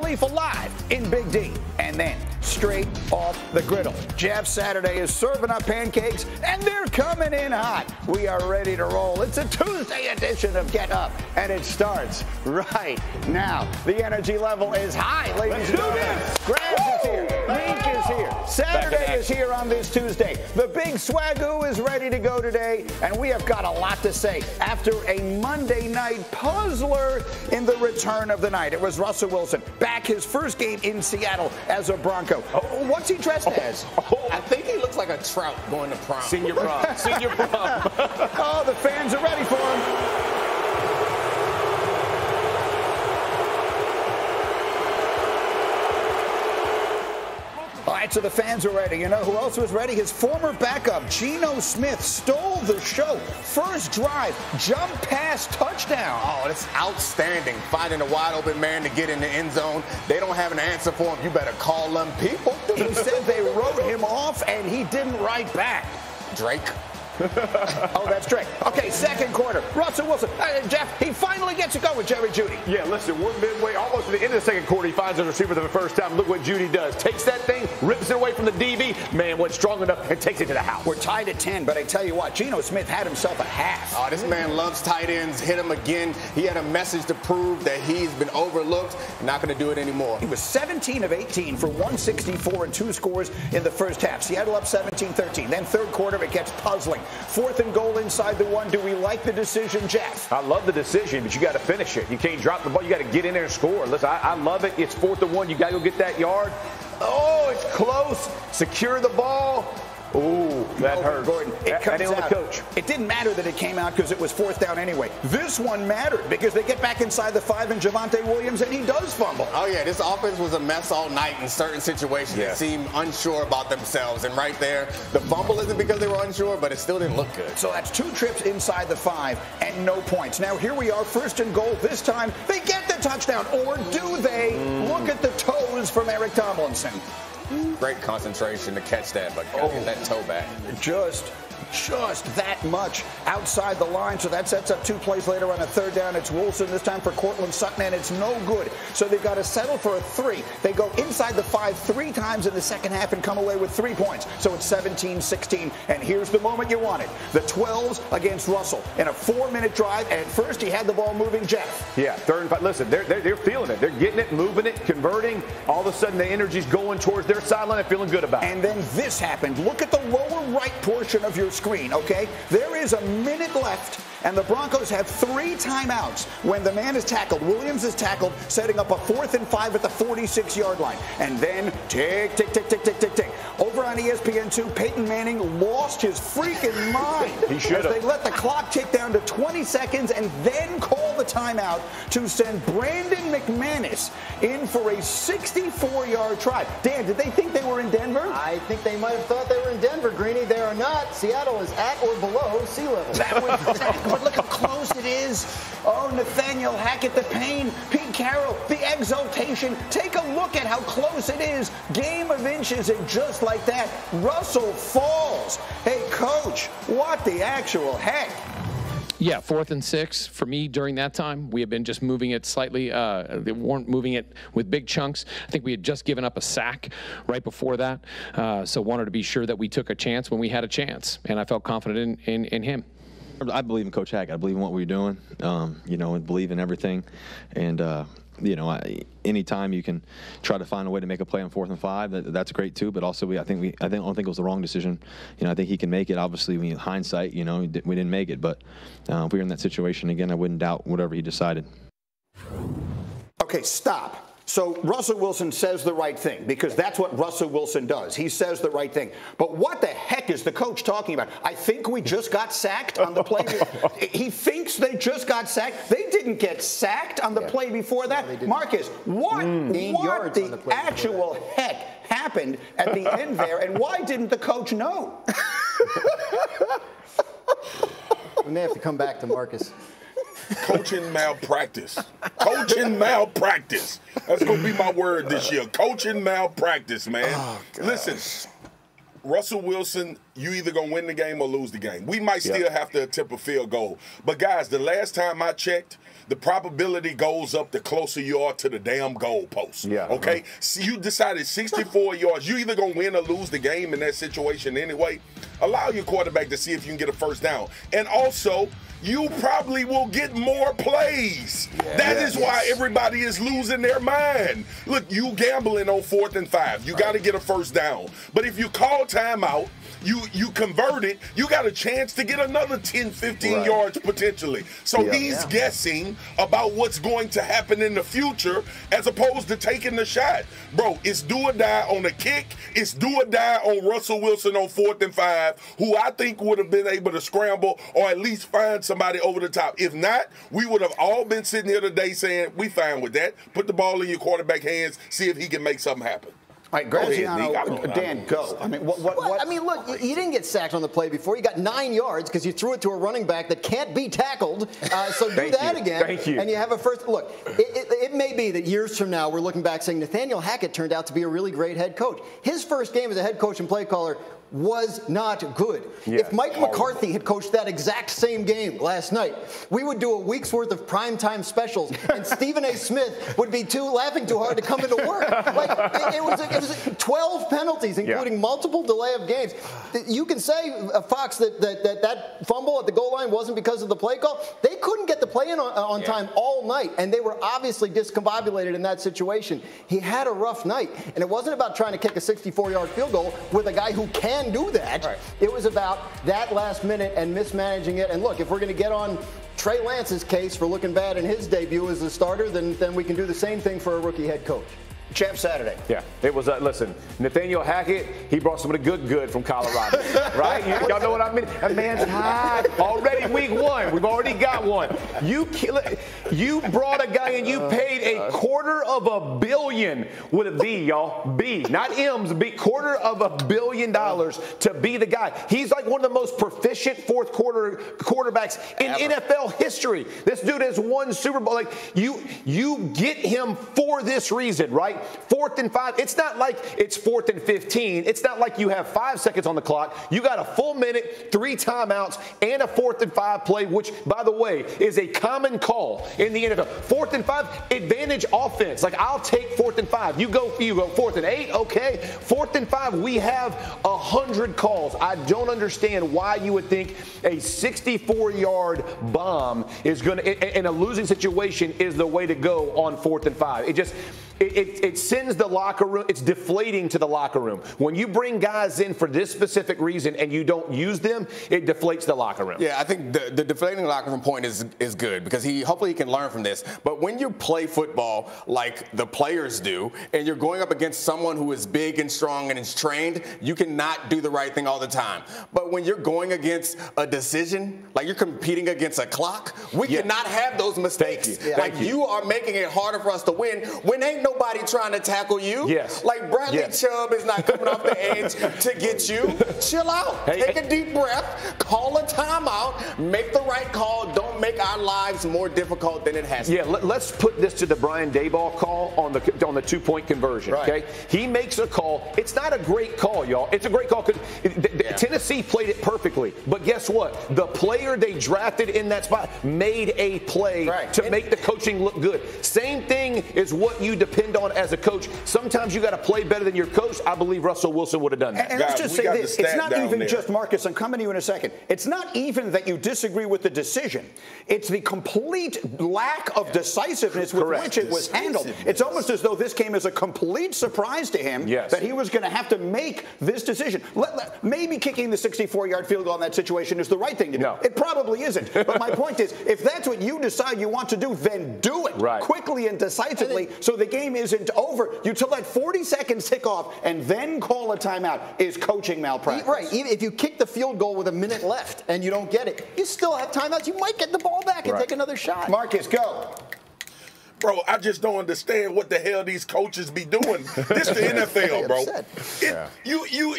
Khalifa live in Big D. And then straight off the griddle, Jeff Saturday is serving up pancakes, and they're coming in hot. We are ready to roll. It's a Tuesday edition of Get Up, and it starts right now. The energy level is high, ladies and gentlemen. Grabs is here. Meek is here. Saturday is here on this Tuesday. The big swagoo is ready to go today, and we have got a lot to say after a Monday night puzzler in the return of the night. It was Russell Wilson, back his first game in Seattle as a Bronco. What's he dressed as? I think he looks like a trout going to prom. Senior prom. Senior prom. Oh, the fans are ready for him. All right, so the fans are ready. You know who else was ready? His former backup, Geno Smith, stole the show. First drive, jump pass, touchdown. Oh, that's outstanding. Finding a wide open man to get in the end zone. They don't have an answer for him. You better call them people. He said they wrote him off, and he didn't write back. Drake. Oh, that's Drake. Okay, second quarter. Russell Wilson. Jeff, he finally gets it going with Jerry Jeudy. Yeah, listen, we're midway, almost to the end of the second quarter. He finds his receiver for the first time. Look what Jeudy does. Takes that thing, rips it away from the DB. Man, went strong enough and takes it to the house. We're tied at 10, but I tell you what, Geno Smith had himself a half. Oh, this man loves tight ends. Hit him again. He had a message to prove that he's been overlooked. Not going to do it anymore. He was 17 of 18 for 164 and 2 scores in the first half. Seattle up 17-13. Then third quarter, it gets puzzling. Fourth and goal inside the one. Do we like the decision, Jeff? I love the decision, but you got to finish it. You can't drop the ball. You got to get in there and score. Listen, I love it. It's 4th and 1. You got to go get that yard. Oh, it's close. Secure the ball. Ooh, that hurt. Gordon, it comes on the out. coach. It didn't matter that it came out because it was 4th down anyway. This one mattered because they get back inside the 5 and Javonte Williams, and he does fumble. Oh, yeah, this offense was a mess all night in certain situations. They seemed unsure about themselves. And right there, the fumble isn't because they were unsure, but it still didn't look good. So that's 2 trips inside the 5 and no points. Now here we are, 1st and goal. This time they get the touchdown, or do they? Look at the toes from Eric Tomlinson. Great concentration to catch that, but get that toe back. Just that much outside the line. So that sets up 2 plays later on a 3rd down. It's Wilson this time for Cortland Sutton, and it's no good. So they've got to settle for a 3. They go inside the 5 3 times in the second half and come away with 3 points. So it's 17-16. And here's the moment you wanted. The 12s against Russell in a 4-minute drive. And at first he had the ball moving, Jeff. Yeah, 3rd and 5. Listen, they're feeling it. They're getting it, moving it, converting. All of a sudden the energy's going towards their sideline and feeling good about it. And then this happened. Look at the lower right portion of your screen, okay? There is a minute left, and the Broncos have 3 timeouts when the man is tackled. Williams is tackled, setting up a 4th and 5 at the 46-yard line. And then tick, tick, tick, tick, tick, tick, tick. Over on ESPN2, Peyton Manning lost his freaking mind. He should have. They let the clock tick down to 20 seconds and then call the timeout to send Brandon McManus in for a 64-yard try. Dan, did they think they were in Denver? I think they might have thought they were in Denver, Greeny. They are not. Seattle is at or below sea level. But look how close it is. Oh, Nathaniel Hackett, the pain. Pete Carroll, the exultation. Take a look at how close it is. Game of inches, and just like that, Russell falls. Hey, Coach, what the actual heck? Yeah, 4th and 6 for me during that time. We had been just moving it slightly. They weren't moving it with big chunks. I think we had just given up a sack right before that. So wanted to be sure that we took a chance when we had a chance. And I felt confident in him. I believe in Coach Hackett. I believe in what we're doing, and believe in everything. And, anytime you can try to find a way to make a play on 4th and 5, that's great too. But also, I don't think it was the wrong decision. I think he can make it. Obviously, in hindsight, we didn't make it. But if we were in that situation again, I wouldn't doubt whatever he decided. Okay, stop. So Russell Wilson says the right thing because that's what Russell Wilson does. He says the right thing. But what the heck is the coach talking about? I think we just got sacked on the play. He thinks they just got sacked. They didn't get sacked on the play before that. Marcus, what the actual heck happened at the end there, and why didn't the coach know? We may have to come back to Marcus. Coaching malpractice. Coaching malpractice. That's going to be my word this year. Coaching malpractice, man. Listen, Russell Wilson, you either going to win the game or lose the game. We might still have to attempt a field goal. But, guys, the last time I checked, the probability goes up the closer you are to the damn goal post. Yeah. Okay? So you decided 64 yards. You either going to win or lose the game in that situation anyway. Allow your quarterback to see if you can get a first down. And also, you probably will get more plays. That is why everybody is losing their mind. Look, you gambling on 4th and 5. You got to get a first down. But if you call timeout, you convert it, you got a chance to get another 10, 15 yards potentially. So he's guessing about what's going to happen in the future as opposed to taking the shot. Bro, it's do or die on a kick. It's do or die on Russell Wilson on 4th and 5, who I think would have been able to scramble or at least find somebody over the top. If not, we would have all been sitting here today saying, we fine with that. Put the ball in your quarterback hands, see if he can make something happen. All right, Graziano, Dan, go. I mean, what? I mean, look, you didn't get sacked on the play before. You got 9 yards because you threw it to a running back that can't be tackled. So do that again. Thank you. And you have a first. Look, it may be that years from now we're looking back saying Nathaniel Hackett turned out to be a really great head coach. His first game as a head coach and play caller was not good. If Mike McCarthy had coached that exact same game last night, we would do a week's worth of primetime specials, and Stephen A. Smith would be laughing too hard to come into work. Like it was 12 penalties, including multiple delay of games. You can say, Fox, that fumble at the goal line wasn't because of the play call. They couldn't get the play in on time all night, and they were obviously discombobulated in that situation. He had a rough night, and it wasn't about trying to kick a 64-yard field goal with a guy who can do that. It was about that last minute and mismanaging it. And look, if we're going to get on Trey Lance's case for looking bad in his debut as a starter, then we can do the same thing for a rookie head coach. Champ Saturday. Yeah, it was, listen, Nathaniel Hackett, he brought some of the good from Colorado, right? Y'all know what I mean? That man's hot. Already week 1. We've already got one. You brought a guy and you paid $250 million with a B, y'all. B, not M's, B, $250 million to be the guy. He's like one of the most proficient fourth quarter quarterbacks in NFL history. This dude has won Super Bowl. Like, you get him for this reason, right? 4th and 5. It's not like it's 4th and 15. It's not like you have 5 seconds on the clock. You got a full minute, 3 timeouts, and a 4th and 5 play, which, by the way, is a common call in the NFL. 4th and 5, advantage offense. Like, I'll take 4th and 5. You go 4th and 8, okay. 4th and 5, we have 100 calls. I don't understand why you would think a 64-yard bomb is going to, in a losing situation, is the way to go on 4th and 5. It sends the locker room. It's deflating to the locker room. When you bring guys in for this specific reason and you don't use them, it deflates the locker room. Yeah, I think the deflating locker room point is good because hopefully he can learn from this. But when you play football like the players do and you're going up against someone who is big and strong and is trained, you cannot do the right thing all the time. But when you're going against a decision, like you're competing against a clock, we cannot have those mistakes. Like you are making it harder for us to win when ain't nobody trying to tackle you. Like Bradley Chubb is not coming off the edge to get you. Chill out. Take a deep breath. Call a timeout. Make the right call. Don't make our lives more difficult than it has to be. Let's put this to the Brian Daboll call on the 2-point conversion. Okay, he makes a call. It's not a great call, y'all. It's a great call because Tennessee played it perfectly. But guess what? The player they drafted in that spot made a play to make the coaching look good. Same thing is what you depend on as a coach. Sometimes you got to play better than your coach. I believe Russell Wilson would have done that. And let's just say this. It's not even just, Marcus, I'm coming to you in a second. It's not even that you disagree with the decision. It's the complete lack of decisiveness with which it was handled. It's almost as though this came as a complete surprise to him that he was going to have to make this decision. Maybe kicking the 64-yard field goal in that situation is the right thing to do. No. It probably isn't. But my point is, if that's what you decide you want to do, then do it quickly and decisively so the game isn't over. You to let 40 seconds tick off and then call a timeout is coaching malpractice. Right. Even if you kick the field goal with a minute left and you don't get it, you still have timeouts. You might get the ball back and take another shot. Marcus, go. Bro, I just don't understand what the hell these coaches be doing. This the NFL, bro. You